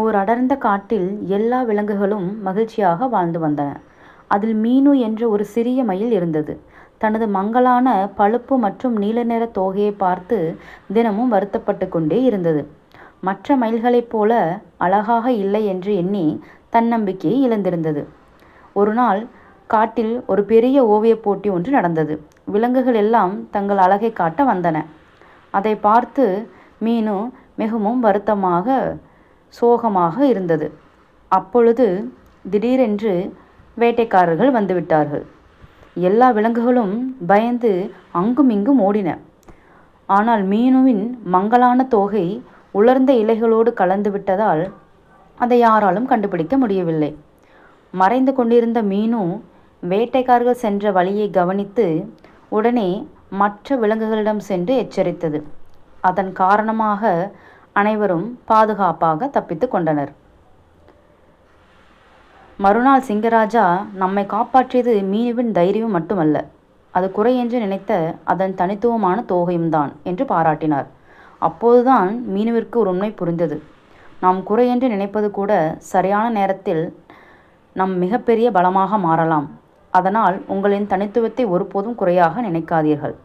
ஓர் அடர்ந்த காட்டில் எல்லா விலங்குகளும் மகிழ்ச்சியாக வாழ்ந்து வந்தன. அதில் மீனு என்ற ஒரு சிறிய மயில் இருந்தது. தனது மங்கலான பழுப்பு மற்றும் நீல நிற தோகையை பார்த்து தினமும் வருத்தப்பட்டு கொண்டே இருந்தது. மற்ற மயில்களைப் போல அழகாக இல்லை என்று எண்ணி தன்னம்பிக்கையை இழந்திருந்தது. ஒரு நாள் காட்டில் ஒரு பெரிய ஓவியப் போட்டி ஒன்று நடந்தது. விலங்குகள் எல்லாம் தங்கள் அழகை காட்ட வந்தன. அதை பார்த்து மீனு மிகவும் வருத்தமாக சோகமாக இருந்தது. அப்பொழுது திடீரென்று வேட்டைக்காரர்கள் வந்துவிட்டார்கள். எல்லா விலங்குகளும் பயந்து அங்கும் இங்கும் ஓடின. ஆனால் மீனுவின் மங்கலான தோகை உலர்ந்த இலைகளோடு கலந்து விட்டதால் அதை யாராலும் கண்டுபிடிக்க முடியவில்லை. மறைந்து கொண்டிருந்த மீனு வேட்டைக்காரர்கள் சென்ற வழியை கவனித்து உடனே மற்ற விலங்குகளிடம் சென்று எச்சரித்தது. அதன் காரணமாக அனைவரும் பாதுகாப்பாக தப்பித்து கொண்டனர். மறுநாள் சிங்கராஜா, நம்மை காப்பாற்றியது மீனுவின் தைரியம் மட்டுமல்ல, அது குறை என்று நினைத்த அதன் தனித்துவமான தோகையும் தான் என்று பாராட்டினார். அப்போதுதான் மீனுவிற்கு ஒரு உண்மை புரிந்தது. நாம் குறை என்று நினைப்பது கூட சரியான நேரத்தில் நம் மிகப்பெரிய பலமாக மாறலாம். அதனால் உங்களின் தனித்துவத்தை ஒருபோதும் குறையாக நினைக்காதீர்கள்.